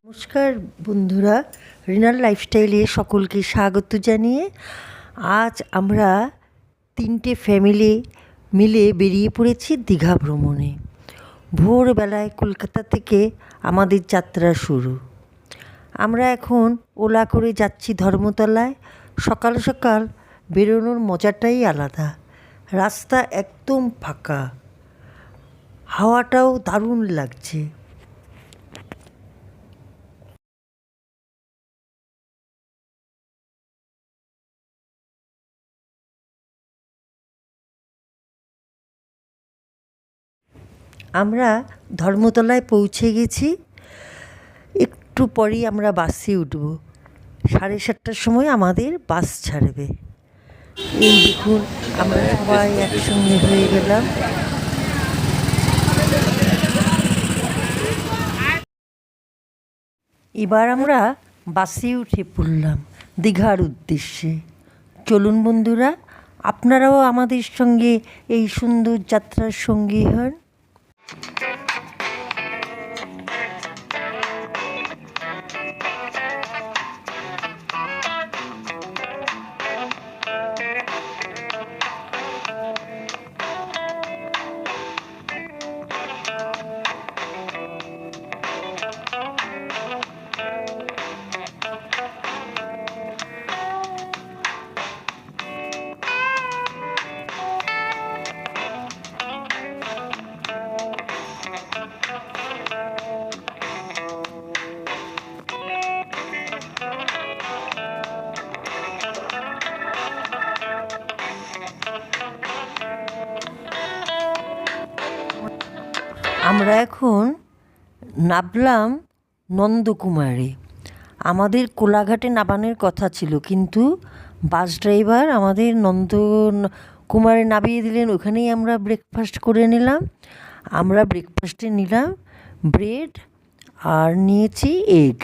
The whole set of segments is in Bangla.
নমস্কার বন্ধুরা, রিনার লাইফস্টাইলে সকলকে স্বাগত জানিয়ে আজ আমরা 3টে ফ্যামিলি মিলে বেরিয়ে পড়েছি দীঘা ভ্রমণে। ভোরবেলায় কলকাতা থেকে আমাদের যাত্রা শুরু। আমরা এখন ওলা করে যাচ্ছি ধর্মতলায়। সকাল সকাল বেরোনোর মজাটাই আলাদা। রাস্তা একদম ফাঁকা, হাওয়াটাও দারুণ লাগছে। আমরা ধর্মতলায় পৌঁছে গেছি। একটু পরেই আমরা বাসে উঠব। 7:30টার সময় আমাদের বাস ছাড়বে। এই দেখুন, আমরা সবাই একসঙ্গে হয়ে গেলাম। এবার আমরা বাসে উঠে পড়লাম দীঘার উদ্দেশ্যে। চলুন বন্ধুরা, আপনারাও আমাদের সঙ্গে এই সুন্দর যাত্রার সঙ্গী হন। আমরা এখন নামলাম নন্দকুমারে। আমাদের কোলাঘাটে নামানোর কথা ছিল, কিন্তু বাস ড্রাইভার আমাদের নন্দকুমারে নামিয়ে দিলেন। ওখানেই আমরা ব্রেকফাস্ট করে নিলাম। আমরা ব্রেকফাস্টে নিলাম ব্রেড আর নিয়েছি এগ।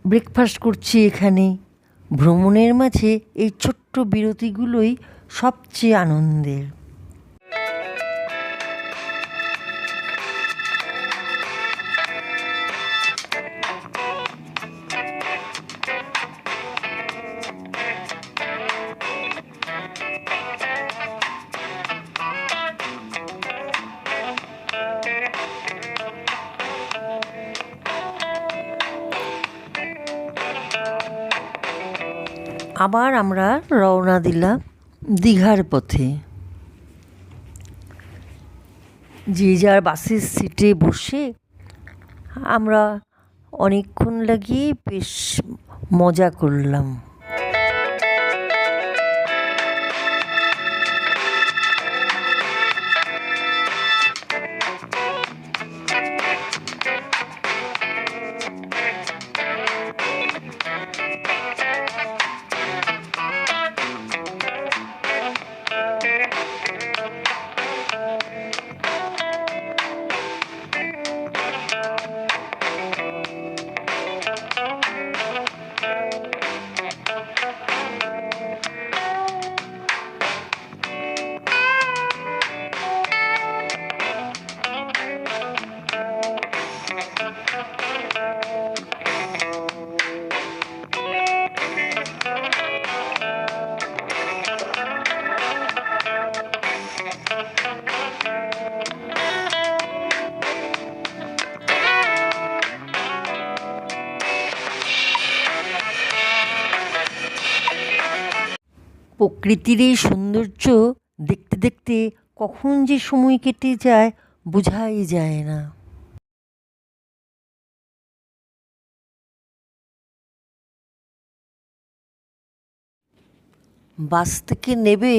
ব্রেকফাস্ট করছি এখানে। ভ্রমণের মাঝে এই ছোট্ট বিরতিগুলোই সবচেয়ে আনন্দের। আবার আমরা রওনা দিলাম দীঘার পথে। যে যার বাসের সিটে বসে আমরা অনেকক্ষণ লাগিয়ে বেশ মজা করলাম। প্রকৃতির এই সৌন্দর্য দেখতে দেখতে কখন যে সময় কেটে যায় বোঝাই যায় না। বাস থেকে নেমে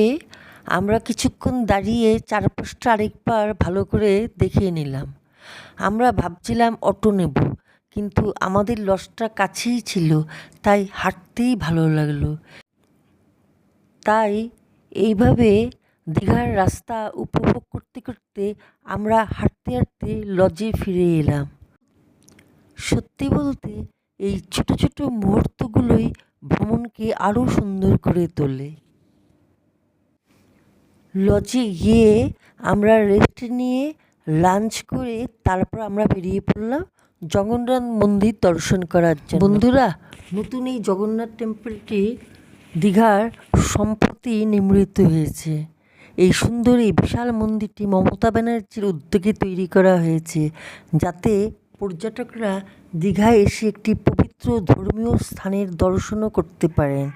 আমরা কিছুক্ষণ দাঁড়িয়ে চারপাশটা আরেকবার ভালো করে দেখে নিলাম। আমরা ভাবছিলাম অটো নেব, কিন্তু আমাদের লজটা কাছেই ছিল, তাই হাঁটতেই ভালো লাগলো। তাই এইভাবে দীঘার রাস্তা উপভোগ করতে করতে আমরা হাঁটতে হাঁটতে লজে ফিরে এলাম। সত্যি বলতে এই ছোট ছোট মুহূর্তগুলোই ভ্রমণকে আরও সুন্দর করে তোলে। লজে গিয়ে আমরা রেস্ট নিয়ে লাঞ্চ করে তারপর আমরা বেরিয়ে পড়লাম জগন্নাথ মন্দির দর্শন করার জন্য। বন্ধুরা, নতুন এই জগন্নাথ টেম্পলটি দীঘার সম্প্রতি নির্মিত হয়েছে। এই সুন্দর এই বিশাল মন্দিরটি মমতা ব্যানার্জির উদ্যোগে তৈরি করা হয়েছে, যাতে পর্যটকরা দীঘায় এসে একটি পবিত্র ধর্মীয় স্থানের দর্শনও করতে পারেন।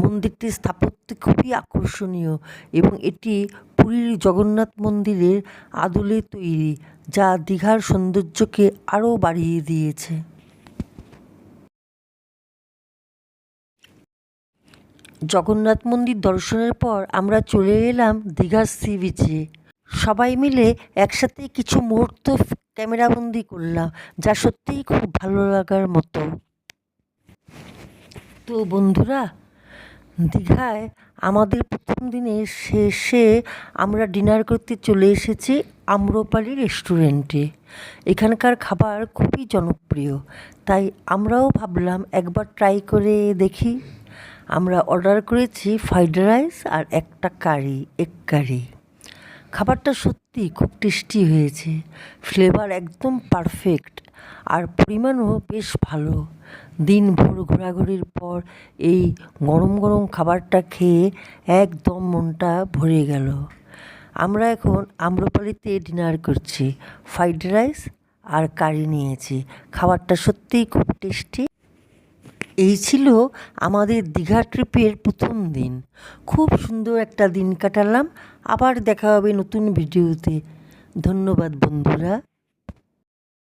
মন্দিরটির স্থাপত্য খুবই আকর্ষণীয় এবং এটি পুরীর জগন্নাথ মন্দিরের আদলে তৈরি, যা দীঘার সৌন্দর্যকে আরও বাড়িয়ে দিয়েছে। জগন্নাথ মন্দির দর্শনের পর আমরা চলে এলাম দীঘার সি বিচে। সবাই মিলে একসাথে কিছু মুহূর্ত ক্যামেরাবন্দি করলাম, যা সত্যিই খুব ভালো লাগার মতো। তো বন্ধুরা, দীঘায় আমাদের প্রথম দিনের শেষে আমরা ডিনার করতে চলে এসেছি আম্রপালি রেস্টুরেন্টে। এখানকার খাবার খুবই জনপ্রিয়, তাই আমরাও ভাবলাম একবার ট্রাই করে দেখি। আমরা অর্ডার করেছি ফ্রাইড রাইস আর একটা এগ কারি। খাবারটা সত্যি খুব টেস্টি হয়েছে, ফ্লেভার একদম পারফেক্ট আর পরিমাণও বেশ ভালো। দিনভর ঘোরাঘুরির পর এই গরম গরম খাবারটা খেয়ে একদম মনটা ভরে গেল। আমরা এখন আম্রপালিতে ডিনার করছি, ফ্রাইড রাইস আর কারি নিয়েছি। খাবারটা সত্যিই খুব টেস্টি। এই ছিল আমাদের দীঘা ট্রিপের প্রথম দিন। খুব সুন্দর একটা দিন কাটালাম। আবার দেখা হবে নতুন ভিডিওতে। ধন্যবাদ বন্ধুরা।